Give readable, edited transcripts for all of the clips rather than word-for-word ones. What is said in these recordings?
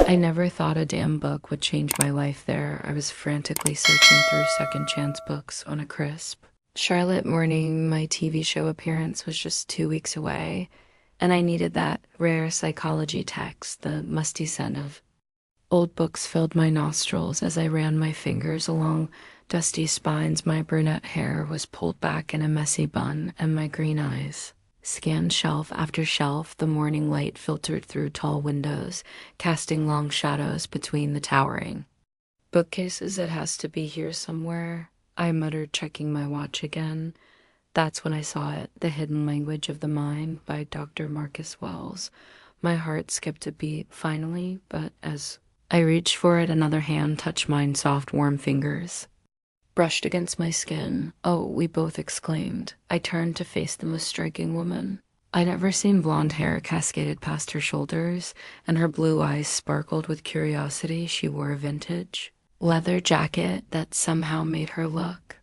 I never thought a damn book would change my life there. I was frantically searching through second chance books on a crisp. Charlotte morning, my TV show appearance was just 2 weeks away, and I needed that rare psychology text. The musty scent of old books filled my nostrils as I ran my fingers along dusty spines. My brunette hair was pulled back in a messy bun, and my green eyes scanned shelf after shelf. The morning light filtered through tall windows, casting long shadows between the towering bookcases. It has to be here somewhere, I muttered, checking my watch again. That's when I saw it, The Hidden Language of the Mind by Dr. Marcus Wells. My heart skipped a beat, finally, but as I reached for it, another hand touched mine, soft, warm fingers brushed against my skin. "Oh," we both exclaimed. I turned to face the most striking woman. I'd never seen blonde hair cascaded past her shoulders, and her blue eyes sparkled with curiosity. She wore a vintage leather jacket that somehow made her look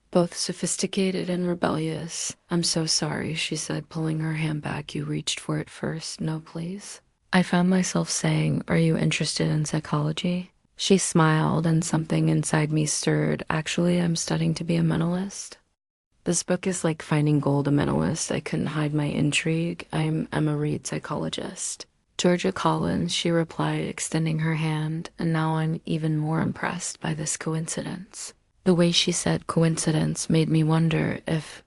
both sophisticated and rebellious. "I'm so sorry," she said, pulling her hand back. "You reached for it first." "No, please." I found myself saying, "Are you interested in psychology?" She smiled, and something inside me stirred. "Actually, I'm studying to be a mentalist." This book is like finding gold, a mentalist. I couldn't hide my intrigue. I'm Emma Reed, psychologist. "Georgia Collins," she replied, extending her hand, and now I'm even more impressed by this coincidence. The way she said coincidence made me wonder if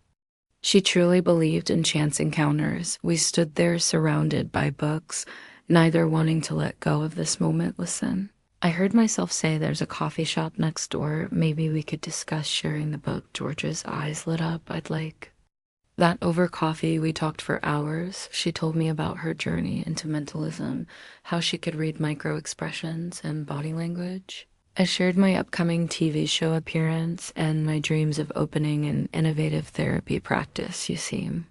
she truly believed in chance encounters. We stood there surrounded by books, neither wanting to let go of this moment. "Listen," I heard myself say, "there's a coffee shop next door. Maybe we could discuss sharing the book." Georgia's eyes lit up. "I'd like that." Over coffee, we talked for hours. She told me about her journey into mentalism, how she could read micro-expressions and body language. I shared my upcoming TV show appearance and my dreams of opening an innovative therapy practice. "You seem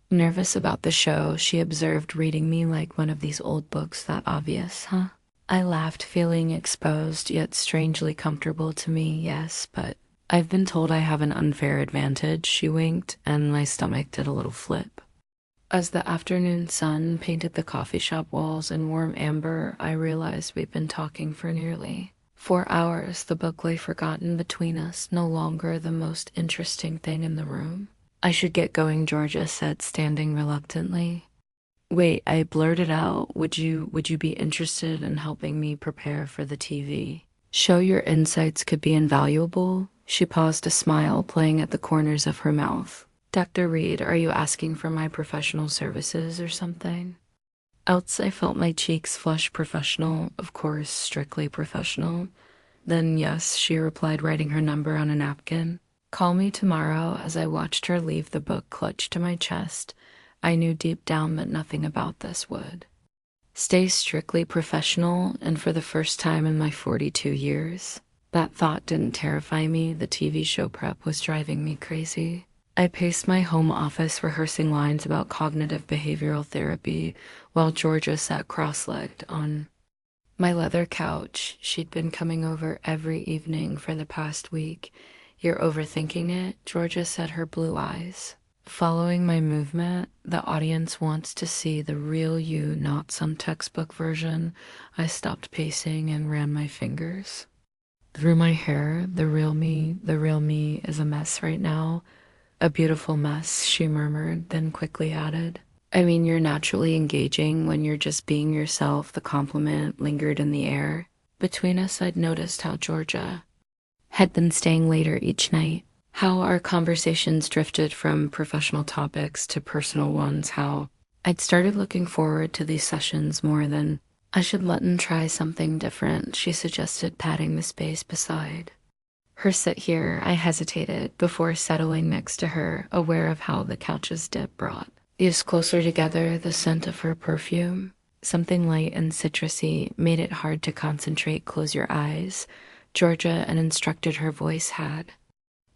nervous about the show," she observed, reading me like one of these old books. "That obvious, huh?" I laughed, feeling exposed yet strangely comfortable to me. "Yes, but I've been told I have an unfair advantage." She winked, and my stomach did a little flip. As the afternoon sun painted the coffee shop walls in warm amber, I realized we'd been talking for nearly 4 hours. The book lay forgotten between us, no longer the most interesting thing in the room. "I should get going," Georgia said, standing reluctantly. "Wait," I blurted out. Would you be interested in helping me prepare for the TV show? Your insights could be invaluable." She paused, a smile playing at the corners of her mouth. "Dr. Reed, are you asking for my professional services or something else?" I felt my cheeks flush. "Professional, of course, strictly professional." "Then yes," she replied, writing her number on a napkin. "Call me tomorrow." As I watched her leave, the book clutched to my chest. I knew deep down that nothing about this would stay strictly professional, and for the first time in my 42 years, that thought didn't terrify me. The TV show prep was driving me crazy. I paced my home office, rehearsing lines about cognitive behavioral therapy, while Georgia sat cross-legged on my leather couch. She'd been coming over every evening for the past week. "You're overthinking it," Georgia said, her blue eyes following my movement. "The audience wants to see the real you, not some textbook version." I stopped pacing and ran my fingers through my hair. The real me is a mess right now." "A beautiful mess," she murmured, then quickly added, "I mean, you're naturally engaging when you're just being yourself." The compliment lingered in the air. Between us, I'd noticed how Georgia had been staying later each night, how our conversations drifted from professional topics to personal ones, how I'd started looking forward to these sessions more than I should let them. "Try something different," she suggested, patting the space beside her. "Sit here." I hesitated before settling next to her, aware of how the couch's dip brought us closer together. The scent of her perfume, something light and citrusy, made it hard to concentrate. "Close your eyes," Georgia and instructed. Her voice had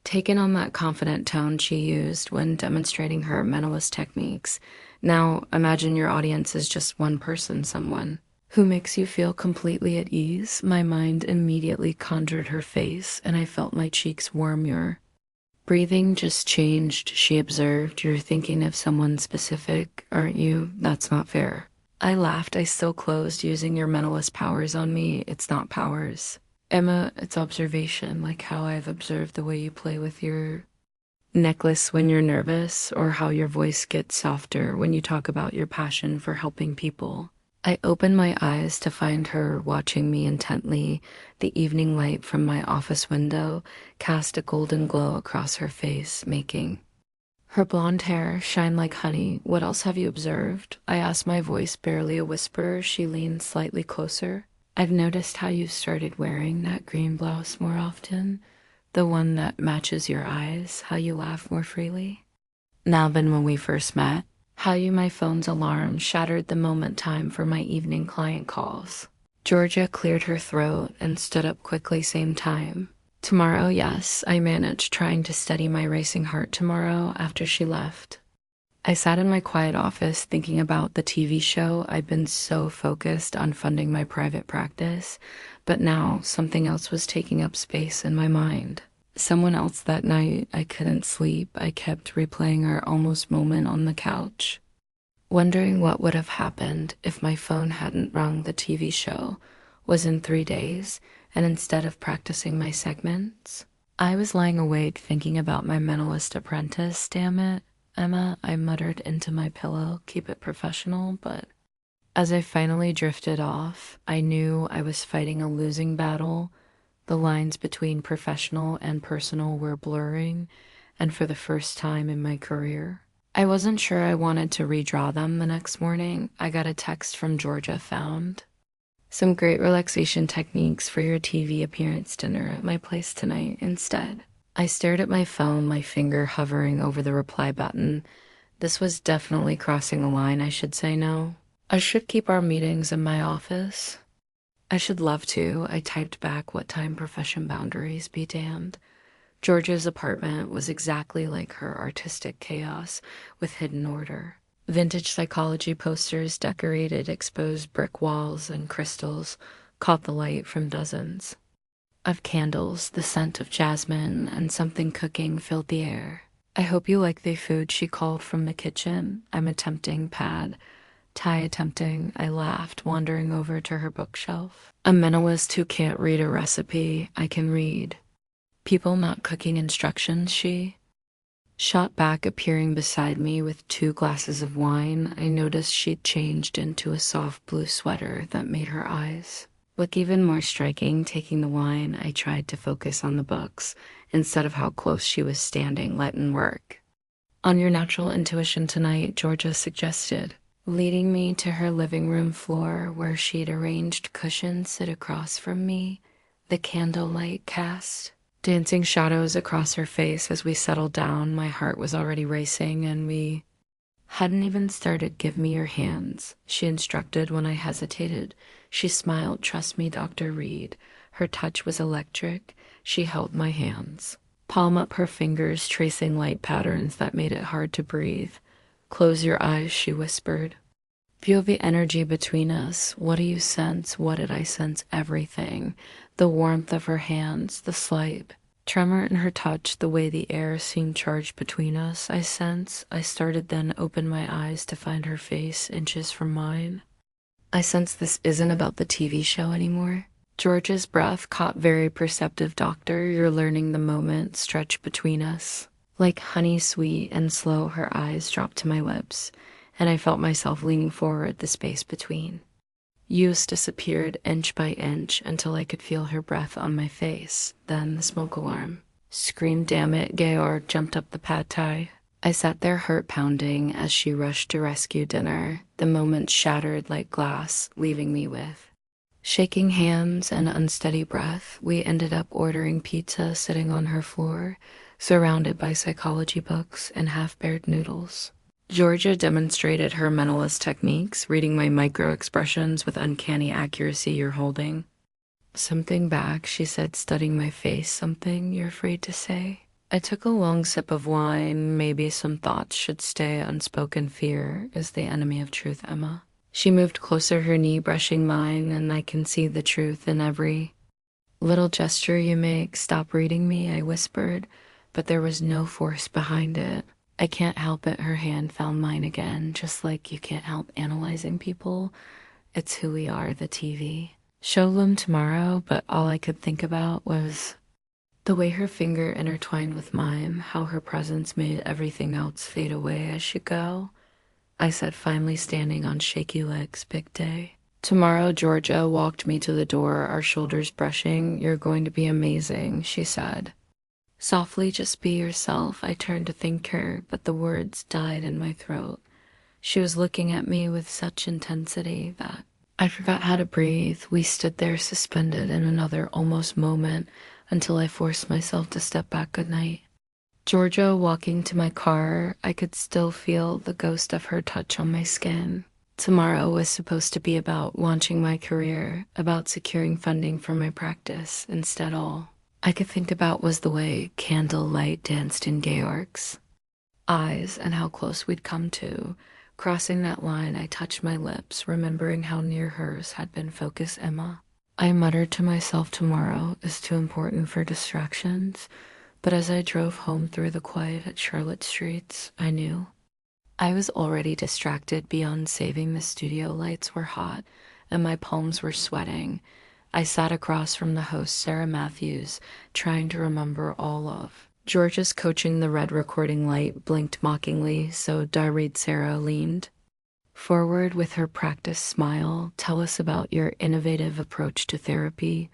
taken on that confident tone she used when demonstrating her mentalist techniques. "Now imagine your audience is just one person, someone who makes you feel completely at ease." My mind immediately conjured her face, and I felt my cheeks warm. "Your breathing just changed," she observed. "You're thinking of someone specific, aren't you?" "That's not fair." I laughed. I still closed using your mentalist powers on me. It's not powers. Emma, it's observation, like how I've observed the way you play with your necklace when you're nervous, or how your voice gets softer when you talk about your passion for helping people. I opened my eyes to find her watching me intently. The evening light from my office window cast a golden glow across her face, making her blonde hair shine like honey. What else have you observed? I asked, my voice barely a whisper. She leaned slightly closer. I've noticed how you started wearing that green blouse more often, the one that matches your eyes, how you laugh more freely now than when we first met, how you my phone's alarm shattered the moment time for my evening client calls. Georgia cleared her throat and stood up quickly same time. Tomorrow, yes, I managed trying to steady my racing heart tomorrow after she left. I sat in my quiet office thinking about the TV show. I'd been so focused on funding my private practice, but now something else was taking up space in my mind. Someone else. That night, I couldn't sleep. I kept replaying our almost moment on the couch, wondering what would have happened if my phone hadn't rung. The TV show was in 3 days, and instead of practicing my segments, I was lying awake thinking about my mentalist apprentice. Damn it, Emma, I muttered into my pillow, keep it professional. But as I finally drifted off, I knew I was fighting a losing battle. The lines between professional and personal were blurring, and for the first time in my career, I wasn't sure I wanted to redraw them. The next morning, I got a text from Georgia. Found some great relaxation techniques for your TV appearance dinner at my place tonight instead. I stared at my phone, my finger hovering over the reply button. This was definitely crossing the line. I should say no. I should keep our meetings in my office. I should love to. I typed back, what time profession boundaries be damned. Georgia's apartment was exactly like her artistic chaos, with hidden order. Vintage psychology posters decorated exposed brick walls, and crystals caught the light from dozens of candles. The scent of jasmine and something cooking filled the air. I hope you like the food, she called from the kitchen. I'm attempting pad. Thai attempting, I laughed, wandering over to her bookshelf. A mentalist who can't read a recipe, I can read people not cooking instructions, she shot back, appearing beside me with 2 glasses of wine. I noticed she'd changed into a soft blue sweater that made her eyes look even more striking. Taking the wine, I tried to focus on the books instead of how close she was standing, letting work on your natural intuition tonight, Georgia suggested, leading me to her living room floor where she'd arranged cushions sit across from me. The candlelight cast dancing shadows across her face as we settled down. My heart was already racing, and we hadn't even started. Give me your hands, she instructed when I hesitated. She smiled. Trust me, Dr. Reed. Her touch was electric. She held my hands, palm up, her fingers tracing light patterns that made it hard to breathe. Close your eyes, she whispered. Feel the energy between us. What do you sense? What did I sense? Everything. The warmth of her hands, the slight tremor in her touch, the way the air seemed charged between us. I started, then opened my eyes to find her face inches from mine. I sense this isn't about the TV show anymore. George's breath caught very perceptive. Doctor, you're learning. The moment stretched between us like honey, sweet and slow. Her eyes dropped to my lips, and I felt myself leaning forward. The space between use disappeared inch by inch until I could feel her breath on my face. Then the smoke alarm screamed. Damn it, Georg jumped up the pad thai. I sat there, heart pounding, as she rushed to rescue dinner. The moment shattered like glass, leaving me with shaking hands and unsteady breath. We ended up ordering pizza, sitting on her floor, surrounded by psychology books and half-bared noodles. Georgia demonstrated her mentalist techniques, reading my micro-expressions with uncanny accuracy. You're holding something back, she said, studying my face. Something you're afraid to say? I took a long sip of wine. Maybe some thoughts should stay unspoken. Fear is the enemy of truth, Emma. She moved closer, her knee brushing mine, and I can see the truth in every little gesture you make. Stop reading me, I whispered, but there was no force behind it. I can't help it, her hand found mine again, just like you can't help analyzing people. It's who we are, the TV. Show them tomorrow, but all I could think about was the way her finger intertwined with mine, how her presence made everything else fade away as she go. I said, finally standing on shaky legs, big day. Tomorrow, Georgia walked me to the door, our shoulders brushing. You're going to be amazing, she said. Softly, just be yourself. I turned to thank her, but the words died in my throat. She was looking at me with such intensity that I forgot how to breathe. We stood there suspended in another almost moment until I forced myself to step back goodnight. Georgia walking to my car, I could still feel the ghost of her touch on my skin. Tomorrow was supposed to be about launching my career, about securing funding for my practice. Instead, all I could think about was the way candlelight danced in Georg's eyes and how close we'd come to. Crossing that line, I touched my lips, remembering how near hers had been focused Emma. I muttered to myself, tomorrow is too important for distractions, but as I drove home through the quiet Charlotte streets, I knew I was already distracted beyond saving. The studio lights were hot, and my palms were sweating. I sat across from the host, Sarah Matthews, trying to remember all of Georgia's coaching. The red recording light blinked mockingly, so Darreed Sarah leaned forward with her practiced smile. Tell us about your innovative approach to therapy.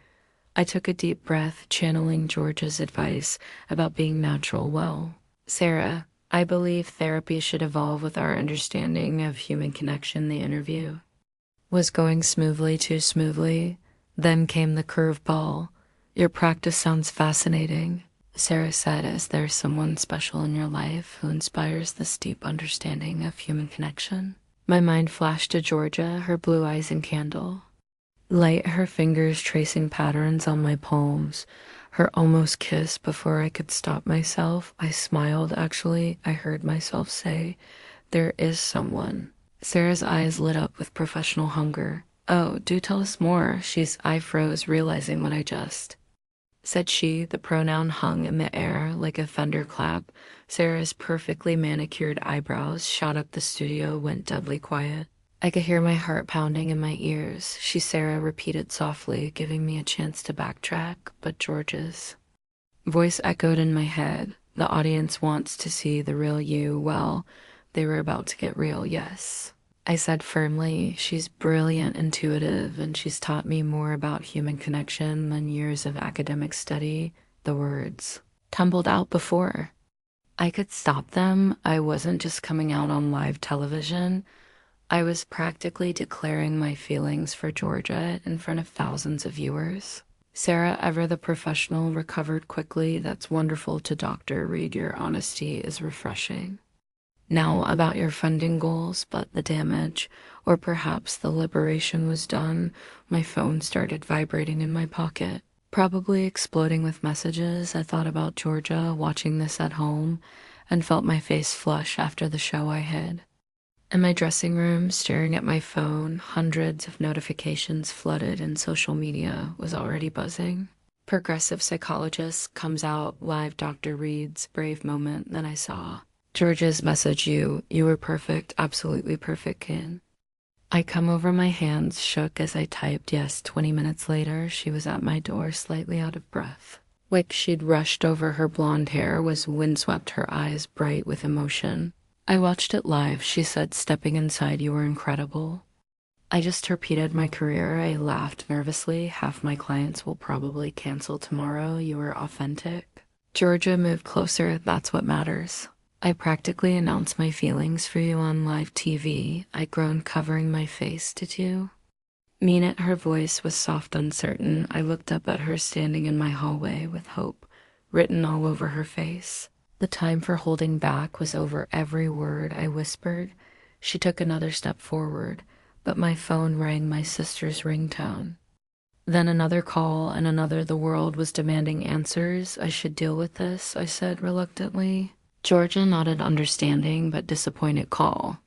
I took a deep breath, channeling Georgia's advice about being natural. Well, Sarah, I believe therapy should evolve with our understanding of human connection. The interview was going smoothly, too smoothly. Then came the curveball. Your practice sounds fascinating, Sarah said. Is there someone special in your life who inspires this deep understanding of human connection? My mind flashed to Georgia, her blue eyes and candle light, her fingers tracing patterns on my palms, her almost kiss before I could stop myself. I smiled, actually. I heard myself say, there is someone. Sarah's eyes lit up with professional hunger. Oh, do tell us more. I froze, realizing what I just said. She, the pronoun hung in the air like a thunderclap. Sarah's perfectly manicured eyebrows shot up. The studio went deadly quiet. I could hear my heart pounding in my ears. Sarah repeated softly, giving me a chance to backtrack, but George's voice echoed in my head. The audience wants to see the real you. Well, they were about to get real, yes, I said firmly. She's brilliant, intuitive, and she's taught me more about human connection than years of academic study. The words tumbled out before I could stop them. I wasn't just coming out on live television. I was practically declaring my feelings for Georgia in front of thousands of viewers. Sarah, ever the professional, recovered quickly. That's wonderful to Dr. Reed. Your honesty is refreshing. Now about your funding goals, but the damage, or perhaps the liberation, was done. My phone started vibrating in my pocket, probably exploding with messages. I thought about Georgia watching this at home and felt my face flush after the show I hid. In my dressing room, staring at my phone, hundreds of notifications flooded and social media was already buzzing. Progressive psychologist comes out live, Dr. Reed's brave moment. Then I saw George's message, you were perfect, absolutely perfect, kid. I come over, my hands shook as I typed yes. 20 minutes later, she was at my door, slightly out of breath. Wick she'd rushed over her blonde hair was windswept, her eyes bright with emotion. I watched it live, she said, stepping inside. You were incredible. I just repeated my career. I laughed nervously. Half my clients will probably cancel tomorrow. You were authentic. Georgia moved closer. That's what matters. I practically announced my feelings for you on live TV. I groaned, covering my face. Did you mean it? Her voice was soft, uncertain. I looked up at her, standing in my hallway with hope written all over her face. The time for holding back was over. Every word I whispered. She took another step forward, but my phone rang, my sister's ringtone. Then another call and another. The world was demanding answers. I should deal with this, I said reluctantly. Georgia nodded, understanding but disappointed. Call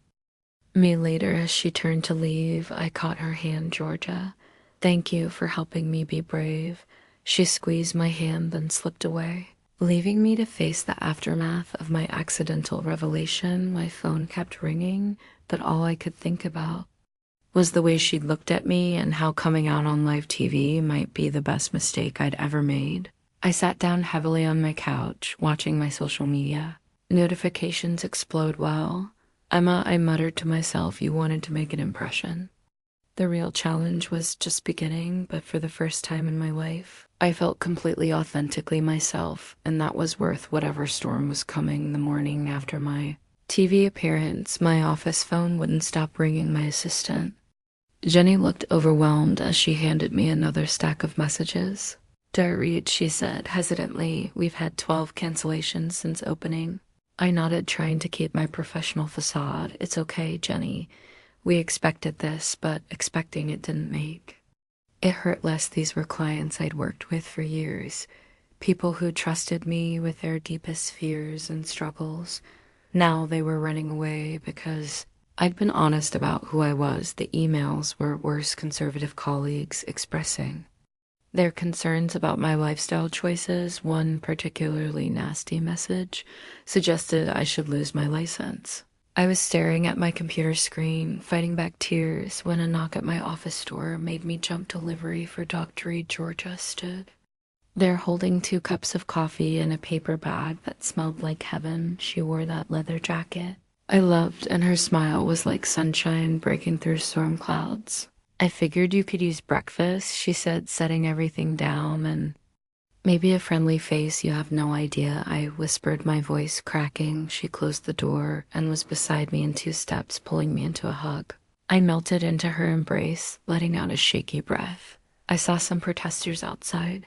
me later. As she turned to leave, I caught her hand. Georgia, thank you for helping me be brave. She squeezed my hand, then slipped away. Leaving me to face the aftermath of my accidental revelation, my phone kept ringing, but all I could think about was the way she'd looked at me and how coming out on live TV might be the best mistake I'd ever made. I sat down heavily on my couch, watching my social media. Notifications explode well. Emma, I muttered to myself, you wanted to make an impression. The real challenge was just beginning, but for the first time in my life, I felt completely authentically myself, and that was worth whatever storm was coming the morning after my TV appearance. My office phone wouldn't stop ringing my assistant. Jenny looked overwhelmed as she handed me another stack of messages. "Do I read?" she said hesitantly. "We've had 12 cancellations since opening." I nodded, trying to keep my professional facade. "It's okay, Jenny. We expected this, but expecting it didn't make." It hurt less. These were clients I'd worked with for years, people who trusted me with their deepest fears and struggles. Now they were running away because I'd been honest about who I was. The emails were worse conservative colleagues expressing their concerns about my lifestyle choices. One particularly nasty message suggested I should lose my license. I was staring at my computer screen, fighting back tears, when a knock at my office door made me jump. Delivery for Dr. E. Georgia stood there holding 2 cups of coffee and a paper bag that smelled like heaven. She wore that leather jacket I loved, and her smile was like sunshine breaking through storm clouds. "I figured you could use breakfast," she said, setting everything down, "and maybe a friendly face. You have no idea," I whispered, my voice cracking. She closed the door and was beside me in 2 steps, pulling me into a hug. I melted into her embrace, letting out a shaky breath. "I saw some protesters outside,"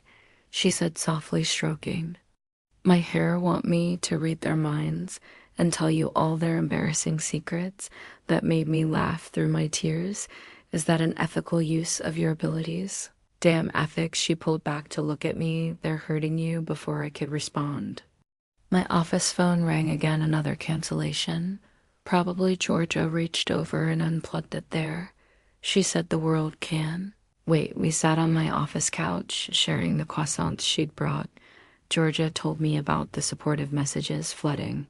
she said softly, stroking my hair. "Want me to read their minds and tell you all their embarrassing secrets that made me laugh through my tears? Is that an ethical use of your abilities?" "Damn ethics," she pulled back to look at me. "They're hurting you," before I could respond. My office phone rang again, another cancellation. Probably Georgia reached over and unplugged it there. She said the world can wait. We sat on my office couch, sharing the croissants she'd brought. Georgia told me about the supportive messages flooding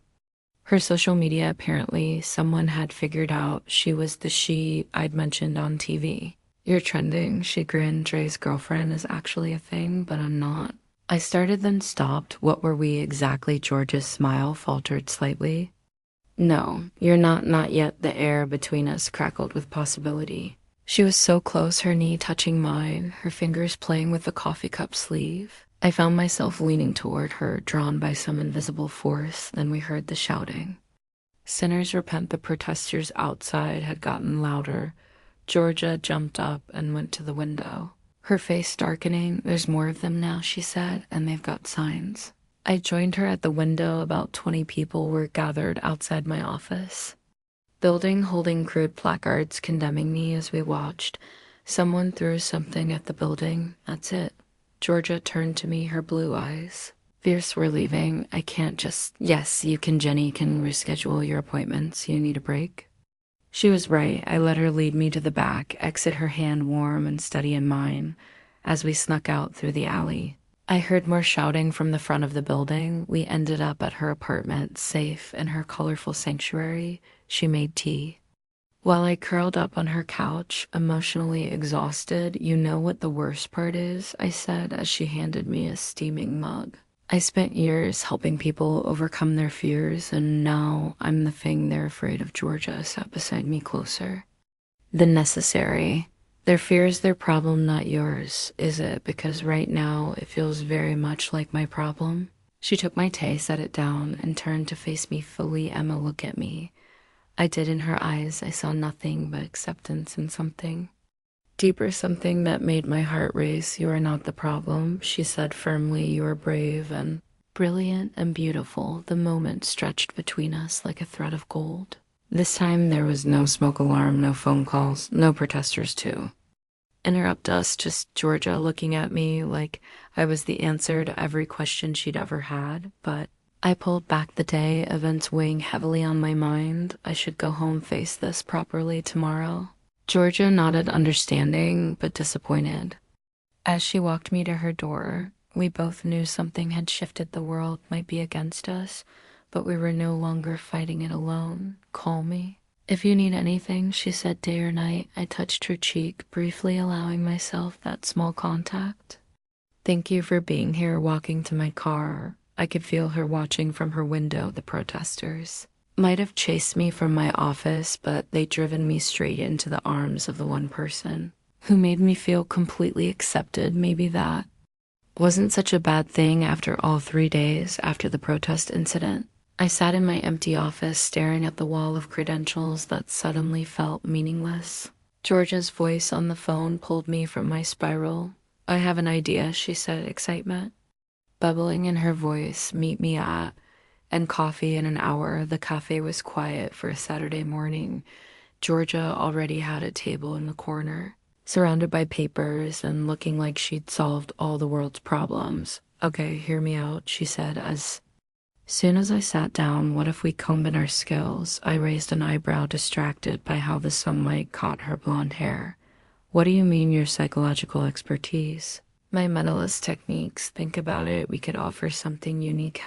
her social media. Apparently, someone had figured out she was the she I'd mentioned on TV. "You're trending," she grinned. "Dre's girlfriend is actually a thing, but I'm not." I started, then stopped. "What were we exactly?" Georgia's smile faltered slightly. "No, you're not yet." The air between us crackled with possibility. She was so close, her knee touching mine, her fingers playing with the coffee cup sleeve. I found myself leaning toward her, drawn by some invisible force. Then we heard the shouting. "Sinners repent." The protesters outside had gotten louder. Georgia jumped up and went to the window, her face darkening. "There's more of them now," she said, "and they've got signs." I joined her at the window. About 20 people were gathered outside my office building, holding crude placards condemning me. As we watched, someone threw something at the building. "That's it." Georgia turned to me, her blue eyes fierce. "We're leaving. I can't just—" "Yes, you can. Jenny can reschedule your appointments. You need a break." She was right. I let her lead me to the back, exit, her hand warm and steady in mine, as we snuck out through the alley. I heard more shouting from the front of the building. We ended up at her apartment, safe in her colorful sanctuary. She made tea while I curled up on her couch, emotionally exhausted. "You know what the worst part is?" I said as she handed me a steaming mug. "I spent years helping people overcome their fears, and now I'm the thing they're afraid of." Georgia sat beside me closer. "The necessary. Their fear is their problem, not yours, is it? Because right now it feels very much like my problem." She took my tea, set it down, and turned to face me fully. "Emma, look at me." I did. In her eyes, I saw nothing but acceptance and something deeper, something that made my heart race. "You are not the problem," she said firmly. "You are brave and brilliant and beautiful." The moment stretched between us like a thread of gold. This time there was no smoke alarm, no phone calls, no protesters to interrupt us, just Georgia looking at me like I was the answer to every question she'd ever had. But I pulled back the day, events weighing heavily on my mind. I should go home, face this properly tomorrow. Georgia nodded, understanding but disappointed, as she walked me to her door. We both knew something had shifted. The world might be against us, but we were no longer fighting it alone. Call me. If you need anything, she said day or night. I touched her cheek, briefly allowing myself that small contact. Thank you for being here. Walking to my car, I could feel her watching from her window. The protesters might have chased me from my office, but they'd driven me straight into the arms of the one person who made me feel completely accepted. Maybe that wasn't such a bad thing after all 3 days after the protest incident. I sat in my empty office staring at the wall of credentials that suddenly felt meaningless. Georgia's voice on the phone pulled me from my spiral. I have an idea, she said, excitement bubbling in her voice. Meet me at, and coffee in an hour. The cafe was quiet for a Saturday morning. Georgia already had a table in the corner, surrounded by papers and looking like she'd solved all the world's problems. Okay, hear me out, she said as soon as I sat down. What if we combine our skills? I raised an eyebrow, distracted by how the sunlight caught her blonde hair. What do you mean, your psychological expertise? My mentalist techniques. Think about it. We could offer something unique.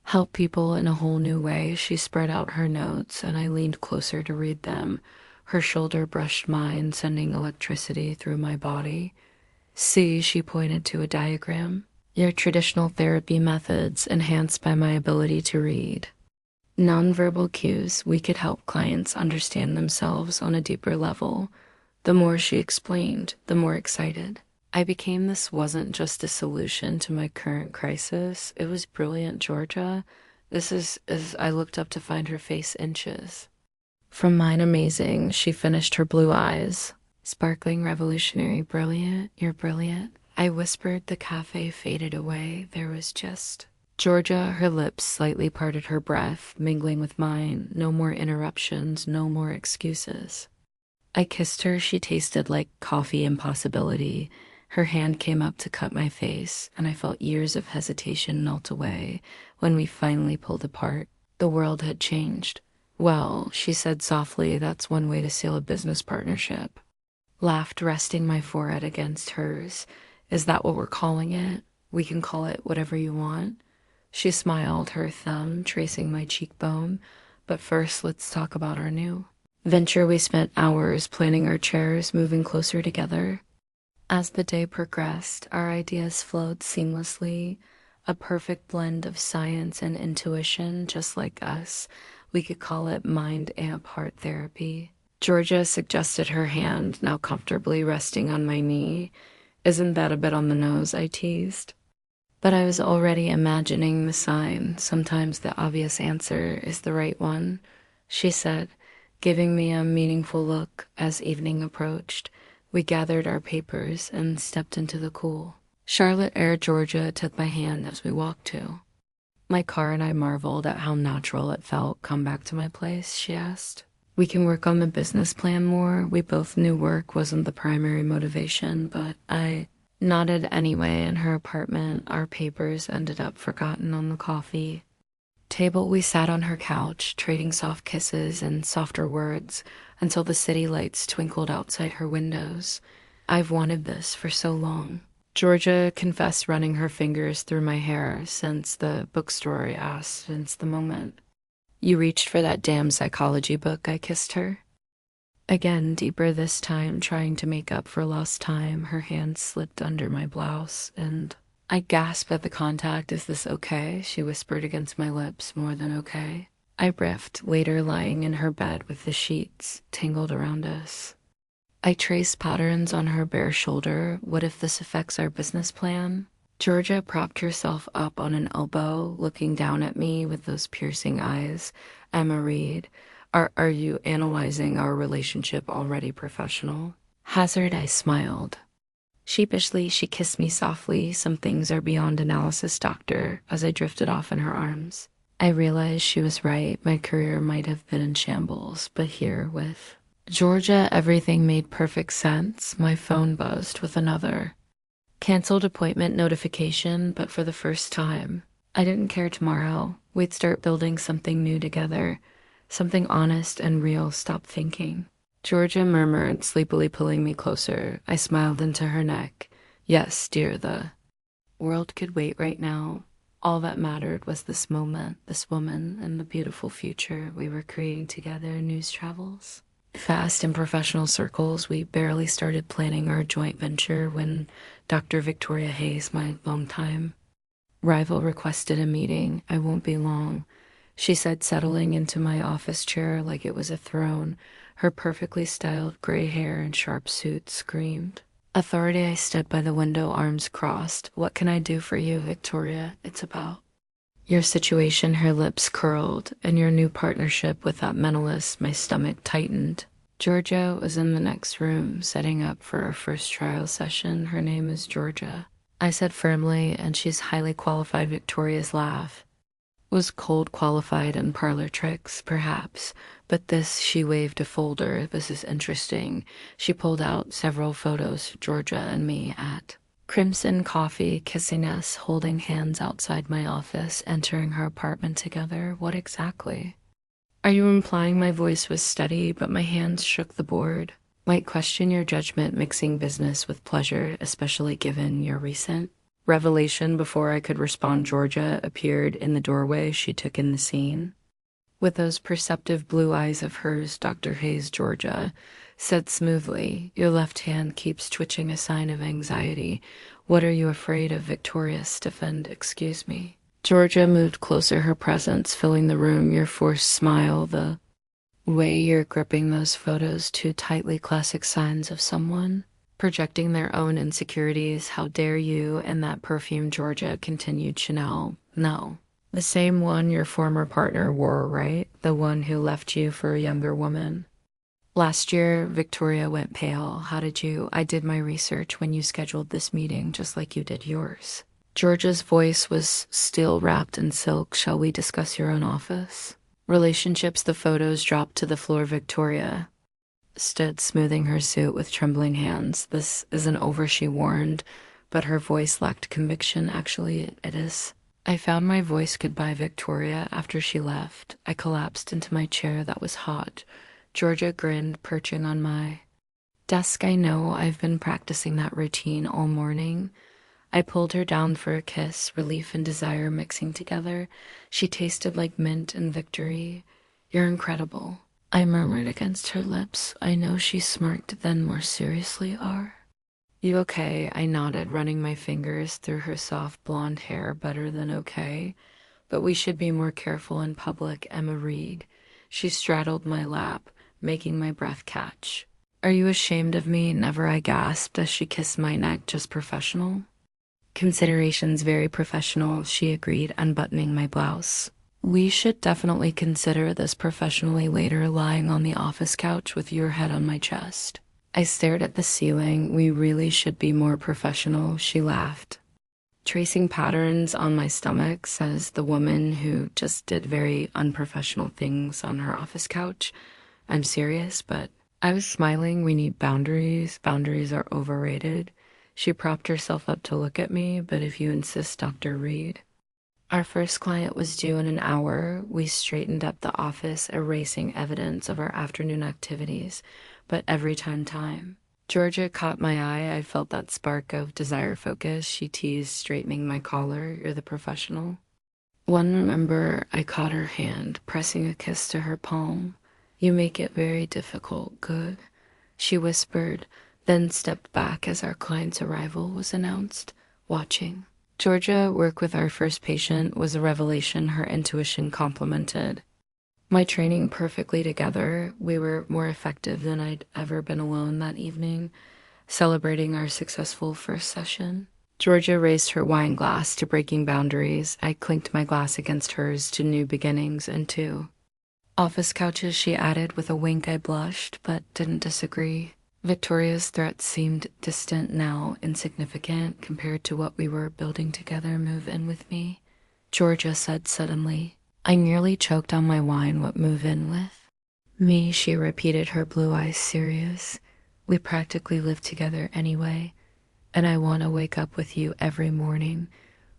Help people in a whole new way. She spread out her notes, and I leaned closer to read them. Her shoulder brushed mine, sending electricity through my body. See, she pointed to a diagram. Your traditional therapy methods enhanced by my ability to read nonverbal cues. We could help clients understand themselves on a deeper level. The more she explained, the more excited I became. This wasn't just a solution to my current crisis. It was brilliant, Georgia. This is as I looked up to find her face inches from mine. Amazing. She finished, her blue eyes sparkling, revolutionary. Brilliant. You're brilliant, I whispered. The cafe faded away. There was just Georgia. Her lips slightly parted, her breath mingling with mine. No more interruptions, no more excuses. I kissed her. She tasted like coffee impossibility. Her hand came up to cut my face, and I felt years of hesitation melt away when we finally pulled apart. The world had changed. Well, she said softly, that's one way to seal a business partnership. Laughed, resting my forehead against hers. Is that what we're calling it? We can call it whatever you want. She smiled, her thumb tracing my cheekbone. But first, let's talk about our new venture. We spent hours planning our chairs, moving closer together. As the day progressed, our ideas flowed seamlessly, a perfect blend of science and intuition, just like us. We could call it mind amp heart therapy. Georgia suggested, her hand now comfortably resting on my knee. Isn't that a bit on the nose? I teased. But I was already imagining the sign. Sometimes the obvious answer is the right one, she said, giving me a meaningful look. As evening approached, we gathered our papers and stepped into the cool Charlotte air. Georgia took my hand as we walked to my car, and I marveled at how natural it felt. Come back to my place, she asked. We can work on the business plan more. We both knew work wasn't the primary motivation, but I nodded anyway. In her apartment, our papers ended up forgotten on the coffee table. We sat on her couch, trading soft kisses and softer words until the city lights twinkled outside her windows. I've wanted this for so long, Georgia confessed, running her fingers through my hair. Since the bookstore, I asked. Since the moment you reached for that damn psychology book, I kissed her. Again, deeper this time, trying to make up for lost time. Her hand slipped under my blouse, and I gasped at the contact. Is this okay? She whispered against my lips. More than okay, I breathed, later lying in her bed with the sheets tangled around us. I traced patterns on her bare shoulder. What if this affects our business plan? Georgia propped herself up on an elbow, looking down at me with those piercing eyes. Emma Reed, are you analyzing our relationship already, professional? Hazard. I smiled. Sheepishly, she kissed me softly. Some things are beyond analysis, doctor, as I drifted off in her arms. I realized she was right. My career might have been in shambles, but here with Georgia, everything made perfect sense. My phone buzzed with another canceled appointment notification, but for the first time, I didn't care. Tomorrow, we'd start building something new together, something honest and real. Stop thinking, Georgia murmured, sleepily pulling me closer. I smiled into her neck. Yes, dear, the world could wait right now. All that mattered was this moment, this woman, and the beautiful future we were creating together. News travels fast in professional circles. We barely started planning our joint venture when Dr. Victoria Hayes, my longtime rival, requested a meeting. I won't be long, she said, settling into my office chair like it was a throne. Her perfectly styled gray hair and sharp suit screamed authority. I stood by the window, arms crossed. What can I do for you, Victoria? It's about your situation. Her lips curled. And your new partnership with that mentalist. My stomach tightened. Georgia was in the next room, setting up for our first trial session. Her name is Georgia, I said firmly, and she's highly qualified. Victoria's laugh was cold, qualified, and parlor tricks, perhaps. But this, she waved a folder. This is interesting. She pulled out several photos, Georgia and me at Crimson Coffee, kissing us, holding hands outside my office, entering her apartment together. What exactly? Are you implying? My voice was steady, but my hands shook the board. Might question your judgment mixing business with pleasure, especially given your recent revelation. Before I could respond, Georgia appeared in the doorway. She took in the scene. With those perceptive blue eyes of hers, Dr. Hayes, Georgia said smoothly, your left hand keeps twitching, a sign of anxiety. What are you afraid of? Victoria stiffened. Excuse me. Georgia moved closer, her presence filling the room. Your forced smile, the way you're gripping those photos too tightly, classic signs of someone projecting their own insecurities. How dare you? And that perfume, Georgia continued. Chanel. No. The same one your former partner wore, right? The one who left you for a younger woman. Last year, Victoria went pale. How did you? I did my research when you scheduled this meeting, just like you did yours. Georgia's voice was still wrapped in silk. Shall we discuss your own office relationships? The photos dropped to the floor. Victoria stood smoothing her suit with trembling hands. This isn't over, she warned, but her voice lacked conviction. Actually, it is. I found my voice. Goodbye, Victoria. After she left, I collapsed into my chair that was hot. Georgia grinned, perching on my desk. I know, I've been practicing that routine all morning. I pulled her down for a kiss, relief and desire mixing together. She tasted like mint and victory. You're incredible, I murmured against her lips. I know, she smirked, then more seriously, you okay? I nodded, running my fingers through her soft blonde hair. Better than okay, but we should be more careful in public. Emma Reed. She straddled my lap, making my breath catch. Are you ashamed of me? Never, I gasped as she kissed my neck. Just professional considerations. Very professional, she agreed, unbuttoning my blouse. We should definitely consider this professionally later, lying on the office couch with your head on my chest. I stared at the ceiling. We really should be more professional, she laughed. Tracing patterns on my stomach, says the woman who just did very unprofessional things on her office couch. I'm serious, but I was smiling. We need boundaries. Boundaries are overrated. She propped herself up to look at me. But if you insist, Dr. Reed. Our first client was due in an hour. We straightened up the office, erasing evidence of our afternoon activities, but every time. Georgia caught my eye. I felt that spark of desire focus. She teased, straightening my collar. You're the professional one, remember? I caught her hand, pressing a kiss to her palm. You make it very difficult. Good, she whispered, then stepped back as our client's arrival was announced, watching Georgia work with our first patient was a revelation. Her intuition complemented my training perfectly together. We were more effective than I'd ever been alone that evening, celebrating our successful first session. Georgia raised her wine glass to breaking boundaries. I clinked my glass against hers. To new beginnings and to office couches, she added with a wink. I blushed, but didn't disagree. Victoria's threat seemed distant now, insignificant compared to what we were building together. Move in with me, Georgia said suddenly. I nearly choked on my wine. What, move in with me? She repeated, her blue eyes serious. We practically live together anyway, and I want to wake up with you every morning,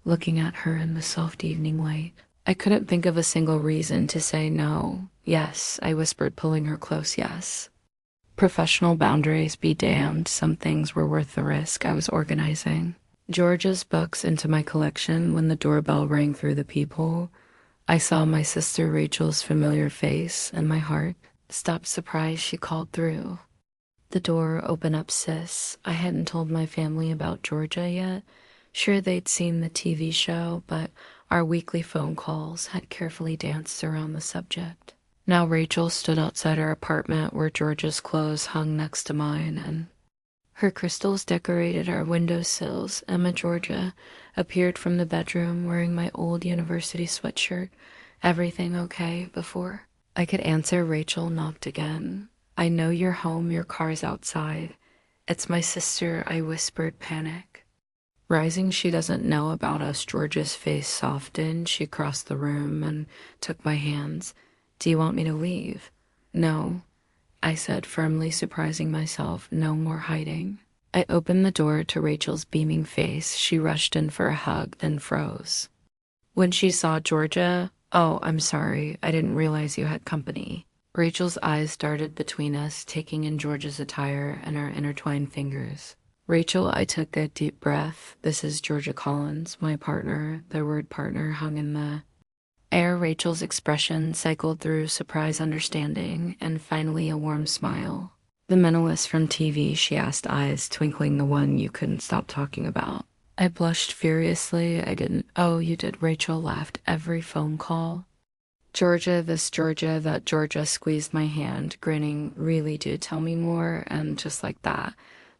looking at her in the soft evening light. I couldn't think of a single reason to say no. Yes, I whispered, pulling her close. Yes. Professional boundaries be damned. Some things were worth the risk. I was organizing Georgia's books into my collection when the doorbell rang through the peephole. I saw my sister Rachel's familiar face, and my heart stopped surprised she called through. The door opened up, sis. I hadn't told my family about Georgia yet. Sure, they'd seen the TV show, but our weekly phone calls had carefully danced around the subject. Now Rachel stood outside our apartment where Georgia's clothes hung next to mine, and her crystals decorated our windowsills. Emma Georgia appeared from the bedroom wearing my old university sweatshirt. Everything okay before I could answer, Rachel knocked again. I know you're home, your car's outside. It's my sister, I whispered, panic. Rising, she doesn't know about us. Georgia's face softened. She crossed the room and took my hands. Do you want me to leave? No, I said, firmly, surprising myself. No more hiding. I opened the door to Rachel's beaming face. She rushed in for a hug, then froze. When she saw Georgia, oh, I'm sorry. I didn't realize you had company. Rachel's eyes darted between us, taking in Georgia's attire and our intertwined fingers. Rachel, I took a deep breath. This is Georgia Collins, my partner. The word partner hung in the air. Rachel's expression cycled through surprise, understanding, and finally a warm smile. The mentalist from TV, she asked, eyes twinkling, the one you couldn't stop talking about. I blushed furiously. I didn't. Oh, you did. Rachel laughed. Every phone call. Georgia, this Georgia, that Georgia squeezed my hand, grinning. Really, do tell me more. And just like that,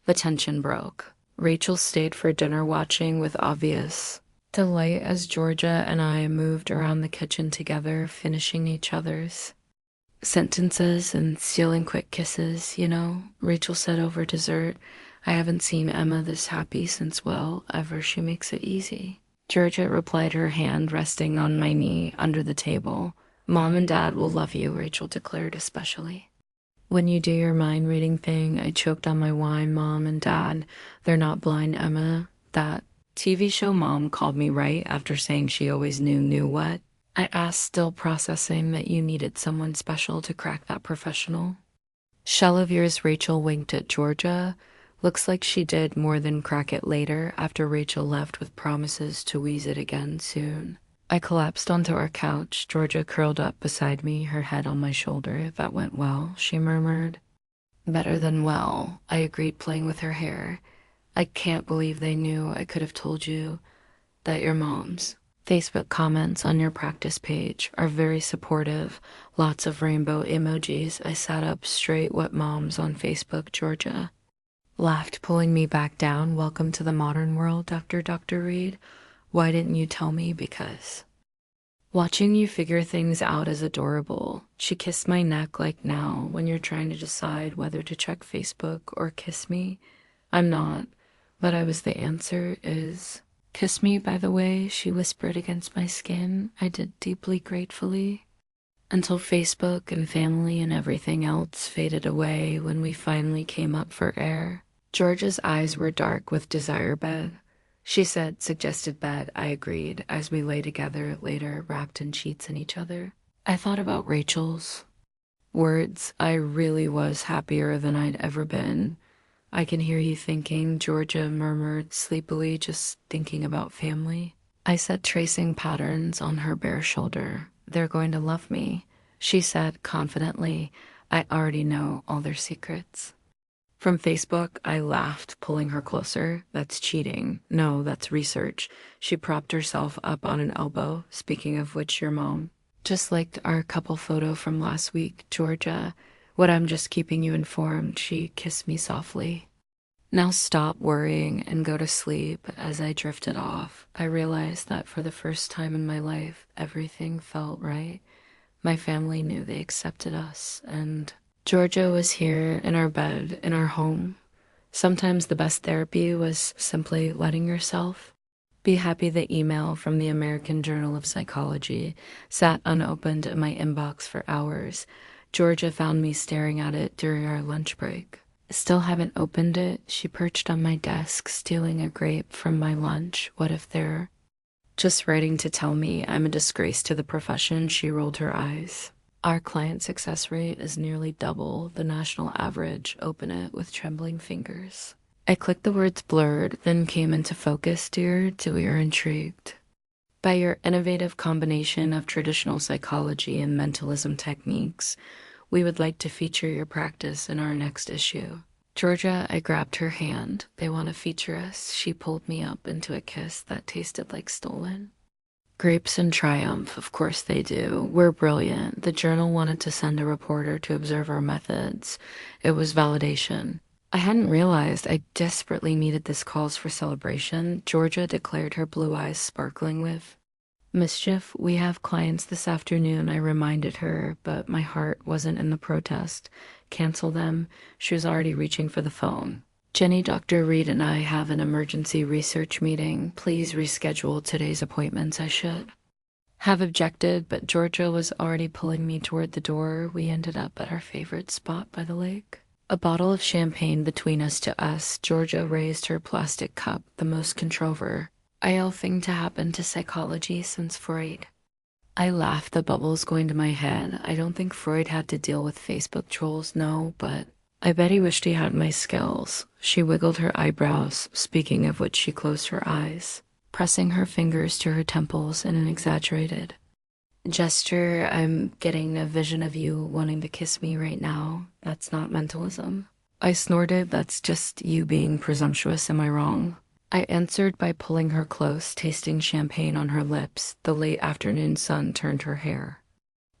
the tension broke. Rachel stayed for dinner, watching with obvious delight as Georgia and I moved around the kitchen together, finishing each other's sentences and stealing quick kisses, you know, Rachel said over dessert. I haven't seen Emma this happy since, well, ever. She makes it easy. Georgia replied, her hand resting on my knee under the table. Mom and Dad will love you, Rachel declared, especially when you do your mind reading thing. I choked on my wine. Mom and Dad, they're not blind, Emma. That TV show Mom called me right after saying she always knew what? I asked, still processing that you needed someone special to crack that professional shell of yours. Rachel winked at Georgia. Looks like she did more than crack it later after Rachel left with promises to wheeze it again soon. I collapsed onto our couch. Georgia curled up beside me, her head on my shoulder. That went well, she murmured. Better than well, I agreed, playing with her hair. I can't believe they knew. I could have told you that your mom's Facebook comments on your practice page are very supportive. Lots of rainbow emojis. I sat up straight. What moms on Facebook? Georgia laughed, pulling me back down. Welcome to the modern world, Dr. Reed. Why didn't you tell me? Because watching you figure things out is adorable. She kissed my neck like now, when you're trying to decide whether to check Facebook or kiss me. I'm not, but I was the answer is kiss me, by the way, she whispered against my skin. I did, deeply gratefully, until Facebook and family and everything else faded away when we finally came up for air. Georgia's eyes were dark with desire. Bed, she said, suggested bed. I agreed as we lay together later, wrapped in sheets in each other. I thought about Rachel's words. I really was happier than I'd ever been. I can hear you thinking, Georgia murmured sleepily, just thinking about family. I said, tracing patterns on her bare shoulder. They're going to love me, she said confidently. I already know all their secrets. From Facebook, I laughed, pulling her closer. That's cheating. No, that's research. She propped herself up on an elbow. Speaking of which, your mom just liked our couple photo from last week, Georgia. What, I'm just keeping you informed. She kissed me softly. Now stop worrying and go to sleep. As I drifted off, I realized that for the first time in my life, everything felt right. My family knew, they accepted us, and Georgia was here in our bed, in our home. Sometimes the best therapy was simply letting yourself be happy. The email from the American Journal of Psychology sat unopened in my inbox for hours. Georgia found me staring at it during our lunch break. Still haven't opened it. She perched on my desk, stealing a grape from my lunch. What if they're just writing to tell me I'm a disgrace to the profession? She rolled her eyes. Our client success rate is nearly double the national average. Open it with trembling fingers. I clicked the words blurred, then came into focus, dear, till we are intrigued. By your innovative combination of traditional psychology and mentalism techniques, we would like to feature your practice in our next issue. Georgia, I grabbed her hand. They want to feature us. She pulled me up into a kiss that tasted like stolen. Grapes and triumph, of course they do. We're brilliant. The journal wanted to send a reporter to observe our methods. It was validation. I hadn't realized I desperately needed this cause for celebration, Georgia declared, her blue eyes sparkling with mischief. We have clients this afternoon, I reminded her, but my heart wasn't in the protest. Cancel them. She was already reaching for the phone. Jenny, Dr. Reed, and I have an emergency research meeting. Please reschedule today's appointments. I should have objected, but Georgia was already pulling me toward the door. We ended up at our favorite spot by the lake. A bottle of champagne between us to us. Georgia raised her plastic cup, the most controver. Ideal thing to happen to psychology since Freud. I laughed, the bubbles going to my head. I don't think Freud had to deal with Facebook trolls, no, but I bet he wished he had my skills. She wiggled her eyebrows, speaking of which she closed her eyes, pressing her fingers to her temples in an exaggerated gesture. I'm getting a vision of you wanting to kiss me right now. That's not mentalism. I snorted. That's just you being presumptuous. Am I wrong? I answered by pulling her close, tasting champagne on her lips. The late afternoon sun turned her hair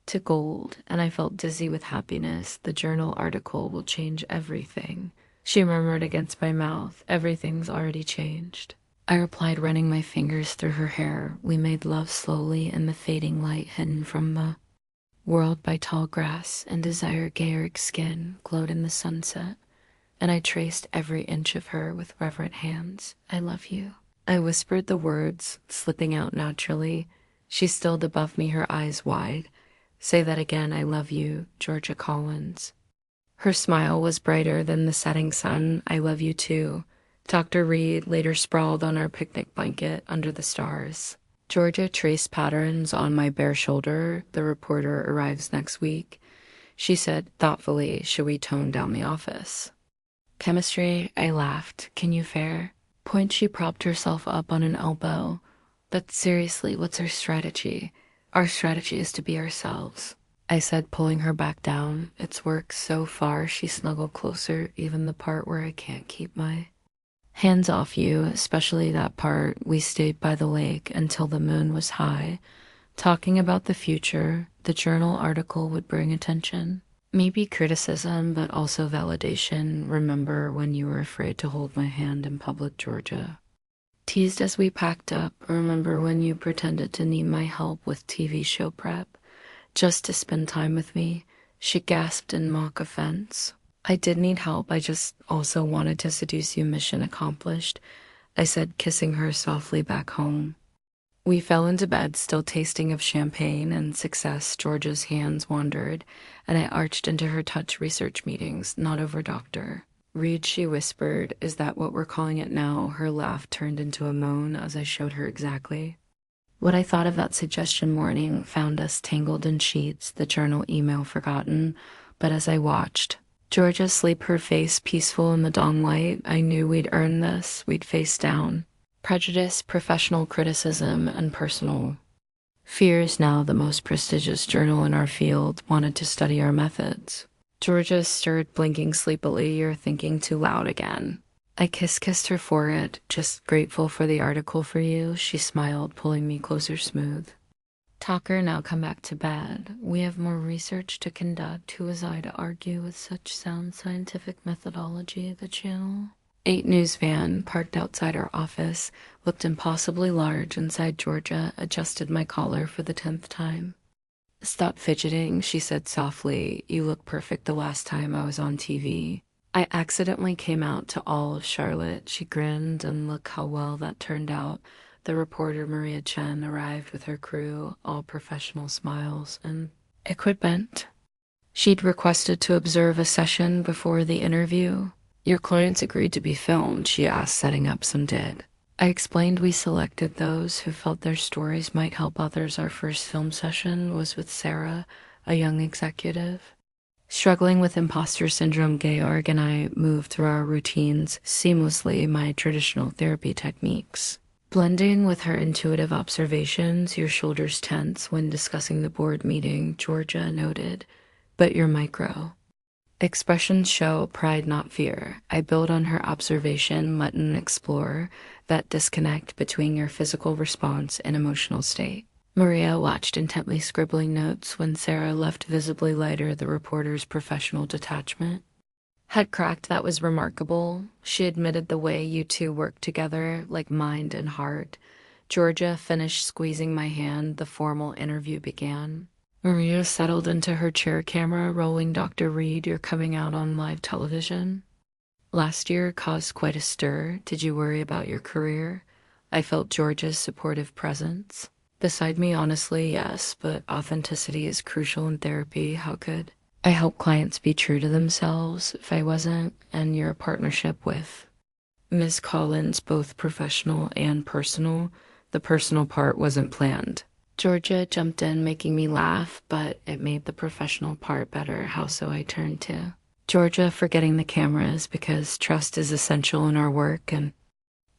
to gold, and I felt dizzy with happiness. The journal article will change everything, she murmured against my mouth. Everything's already changed. I replied, running my fingers through her hair. We made love slowly in the fading light hidden from the world by tall grass, and desire Georg's skin glowed in the sunset, and I traced every inch of her with reverent hands. I love you. I whispered the words, slipping out naturally. She stilled above me, her eyes wide. Say that again, I love you, Georgia Collins. Her smile was brighter than the setting sun. I love you too. Dr. Reed later sprawled on our picnic blanket under the stars. Georgia traced patterns on my bare shoulder. The reporter arrives next week. She said thoughtfully, should we tone down the office? Chemistry, I laughed. Can you fare? Point, she propped herself up on an elbow. But seriously, what's our strategy? Our strategy is to be ourselves, I said, pulling her back down. It's worked so far. She snuggled closer, even the part where I can't keep my hands off you, especially that part. We stayed by the lake until the moon was high, talking about the future. The journal article would bring attention. Maybe criticism, but also validation. Remember when you were afraid to hold my hand in public, Georgia? Teased as we packed up. Remember when you pretended to need my help with TV show prep, just to spend time with me? She gasped in mock offense. I did need help. I just also wanted to seduce you. Mission accomplished, I said, kissing her softly back home. We fell into bed, still tasting of champagne and success. Georgia's hands wandered, and I arched into her touch. Research meetings, not over Dr. Reed, she whispered. Is that what we're calling it now? Her laugh turned into a moan as I showed her exactly what I thought of that suggestion. Morning found us tangled in sheets, the journal email forgotten. But as I watched Georgia sleep, her face peaceful in the dawn light, I knew we'd earn this. We'd face down prejudice, professional criticism, and personal fears. Now the most prestigious journal in our field wanted to study our methods. Georgia stirred, blinking sleepily. You're thinking too loud again. I kissed her forehead. Just grateful for the article for you, she smiled, pulling me closer smooth. Talker, now come back to bed. We have more research to conduct. Who was I to argue with such sound scientific methodology? The channel 8 news van, parked outside our office, looked impossibly large inside. Georgia adjusted my collar for the 10th time. Stop fidgeting, she said softly. You look perfect the last time I was on TV. I accidentally came out to all of Charlotte. She grinned, and look how well that turned out. The reporter, Maria Chen, arrived with her crew, all professional smiles and equipment. She'd requested to observe a session before the interview. Your clients agreed to be filmed, she asked, setting up some did. I explained we selected those who felt their stories might help others. Our first film session was with Sarah, a young executive. Struggling with imposter syndrome, Georg and I moved through our routines seamlessly, my traditional therapy techniques. Blending with her intuitive observations, your shoulders tense when discussing the board meeting, Georgia noted, but you're micro. Expressions show pride, not fear. I build on her observation, let and explore that disconnect between your physical response and emotional state. Maria watched intently, scribbling notes when Sarah left, visibly lighter, the reporter's professional detachment. Had cracked, that was remarkable. She admitted the way you two worked together, like mind and heart. Georgia finished squeezing my hand. The formal interview began. Maria settled into her chair, camera rolling. Dr. Reed, you're coming out on live television. Last year caused quite a stir. Did you worry about your career? I felt Georgia's supportive presence. Beside me, honestly, yes, but authenticity is crucial in therapy. How could I help clients be true to themselves if I wasn't? And you're a partnership with Ms. Collins, both professional and personal. The personal part wasn't planned. Georgia jumped in, making me laugh, but it made the professional part better. How so? I turned to Georgia, forgetting the cameras, because trust is essential in our work, and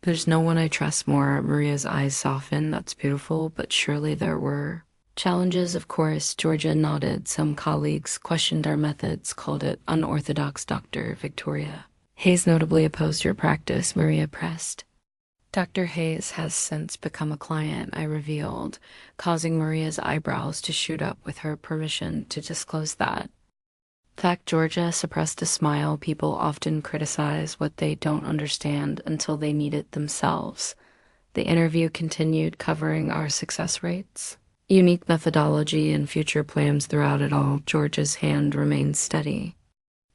there's no one I trust more. Maria's eyes softened. That's beautiful, but surely there were challenges, of course. Georgia nodded. Some colleagues questioned our methods, called it unorthodox. Dr. Victoria Hayes notably opposed your practice, Maria pressed. Dr. Hayes has since become a client, I revealed, causing Maria's eyebrows to shoot up. With her permission to disclose that fact, Georgia suppressed a smile. People often criticize what they don't understand until they need it themselves. The interview continued, covering our success rates, unique methodology, and future plans. Throughout it all, Georgia's hand remained steady.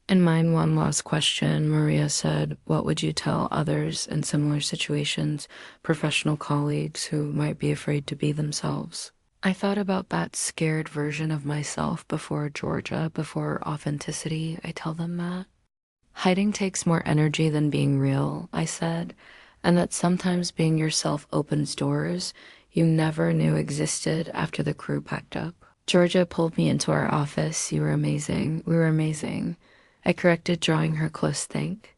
And mine, one last question, Maria said, what would you tell others in similar situations, professional colleagues who might be afraid to be themselves? I thought about that scared version of myself before Georgia, before authenticity. I tell them that hiding takes more energy than being real, I said, and that sometimes being yourself opens doors you never knew existed. After the crew packed up, Georgia pulled me into our office. You were amazing. We were amazing. I corrected, drawing her close. Think.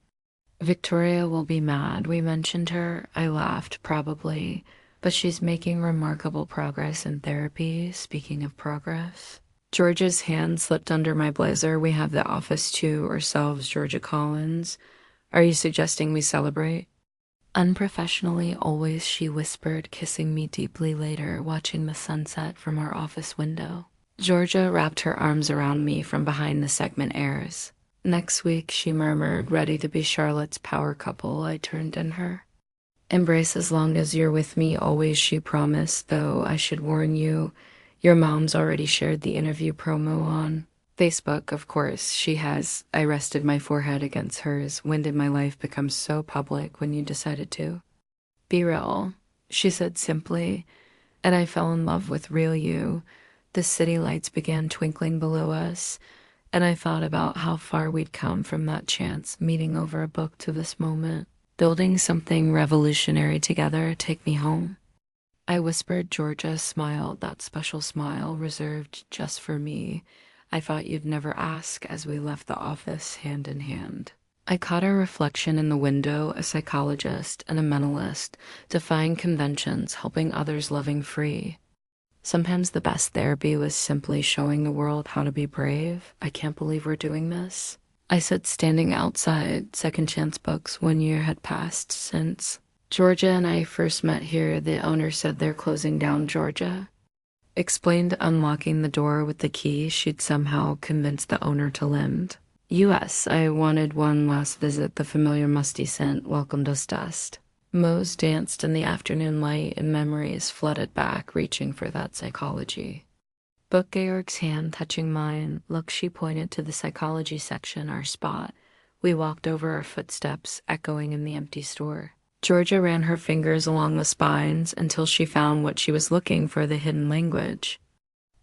Victoria will be mad. We mentioned her. I laughed. Probably. But she's making remarkable progress in therapy. Speaking of progress. Georgia's hand slipped under my blazer. We have the office to ourselves, Georgia Collins. Are you suggesting we celebrate? Unprofessionally, always, she whispered, kissing me deeply later, watching the sunset from our office window. Georgia wrapped her arms around me from behind. The segment airs next week, she murmured, ready to be Charlotte's power couple. I turned in her. Embrace as long as you're with me, always, she promised, though I should warn you, your mom's already shared the interview promo on Facebook, of course. She has. I rested my forehead against hers. When did my life become so public? When you decided to be real, she said simply, and I fell in love with real you. The city lights began twinkling below us, and I thought about how far we'd come from that chance meeting over a book to this moment, building something revolutionary together. Take me home, I whispered. Georgia smiled, that special smile reserved just for me. I thought you'd never ask. As we left the office, hand in hand, I caught a reflection in the window, a psychologist and a mentalist, defying conventions, helping others, loving free. Sometimes the best therapy was simply showing the world how to be brave. I can't believe we're doing this, I said, standing outside Second Chance Books. 1 year had passed since Georgia and I first met here. The owner said they're closing down. Georgia explained, unlocking the door with the key she'd somehow convinced the owner to lend. U.S. I wanted one last visit. The familiar musty scent welcomed us. Dust mows danced in the afternoon light, and memories flooded back, reaching for that psychology book. Georg's hand touching mine. Look, she pointed to the psychology section, our spot. We walked over, our footsteps echoing in the empty store. Georgia ran her fingers along the spines until she found what she was looking for, the hidden language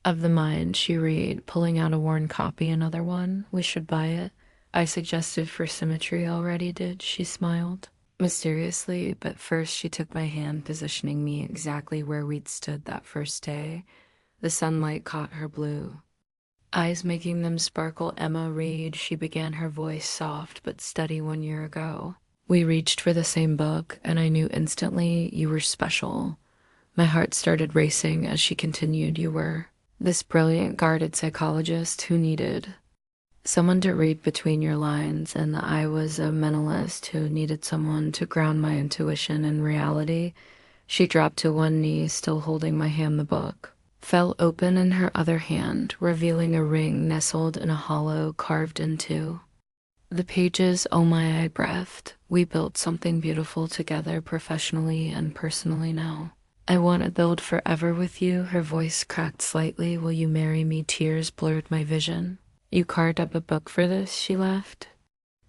of the mind. She read, pulling out a worn copy. Another one. We should buy it, I suggested. For symmetry. Already did, she smiled mysteriously, but first she took my hand, positioning me exactly where we'd stood that first day. The sunlight caught her blue eyes making them sparkle. Emma Reed, she began, her voice soft but steady, 1 year ago. We reached for the same book, and I knew instantly you were special. My heart started racing as she continued. You were this brilliant, guarded psychologist who needed someone to read between your lines, and I was a mentalist who needed someone to ground my intuition in reality. She dropped to one knee, still holding my hand. The book fell open in her other hand, revealing a ring nestled in a hollow carved into the pages. Oh my, I breathed. We built something beautiful together, professionally and personally now. I want to build forever with you. Her voice cracked slightly. Will you marry me? Tears blurred my vision. You carved up a book for this, she laughed.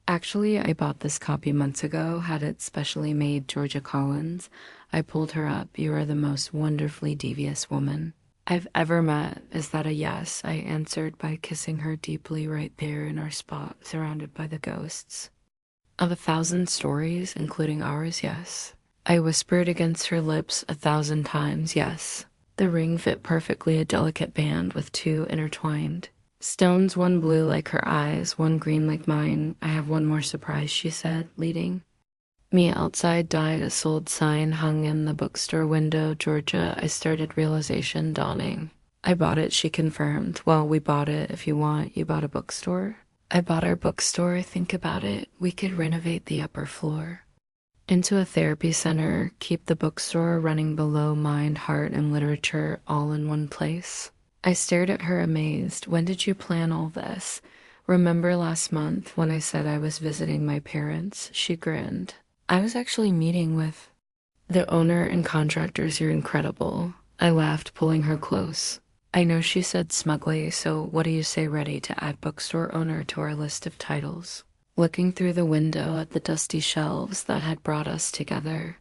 Actually, I bought this copy months ago, had it specially made. Georgia Collins. I pulled her up. You are the most wonderfully devious woman I've ever met. Is that a yes? I answered by kissing her deeply right there in our spot, surrounded by the ghosts of 1,000 stories, including ours. Yes. I whispered against her lips 1,000 times. Yes. The ring fit perfectly, a delicate band with two intertwined stones, one blue like her eyes, one green like mine. I have one more surprise, she said, leading me outside. Died a sold sign hung in the bookstore window. Georgia, I started, realization dawning. I bought it, she confirmed. Well, we bought it. If you want, you bought a bookstore. I bought our bookstore. Think about it. We could renovate the upper floor into a therapy center, keep the bookstore running below, mind, heart, and literature all in one place. I stared at her amazed. When did you plan all this? Remember last month when I said I was visiting my parents? She grinned. I was actually meeting with the owner and contractors. You're incredible. I laughed, pulling her close. I know, she said smugly, so what do you say? Ready to add bookstore owner to our list of titles. Looking through the window at the dusty shelves that had brought us together,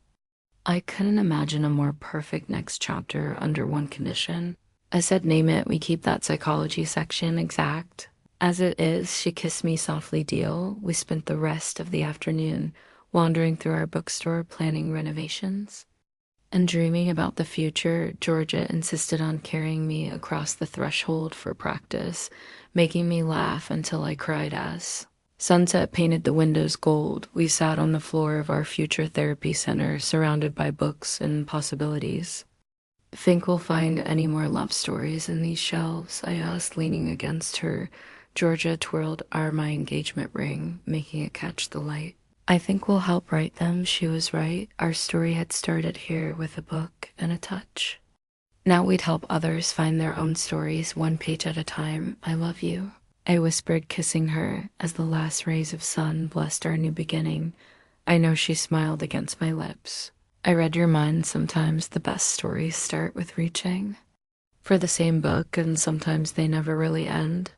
I couldn't imagine a more perfect next chapter under one condition. I said, name it. We keep that psychology section exact as it is. She kissed me softly. Deal. We spent the rest of the afternoon wandering through our bookstore, planning renovations and dreaming about the future. Georgia insisted on carrying me across the threshold for practice, making me laugh until I cried as sunset painted the windows gold. We sat on the floor of our future therapy center, surrounded by books and possibilities. Think we'll find any more love stories in these shelves? I asked, leaning against her. Georgia twirled my engagement ring, making it catch the light. I think we'll help write them. She was right. Our story had started here with a book and a touch. Now we'd help others find their own stories, one page at a time. I love you, I whispered, kissing her as the last rays of sun blessed our new beginning. I know, she smiled against my lips. I read your mind. Sometimes the best stories start with reaching for the same book, and sometimes they never really end.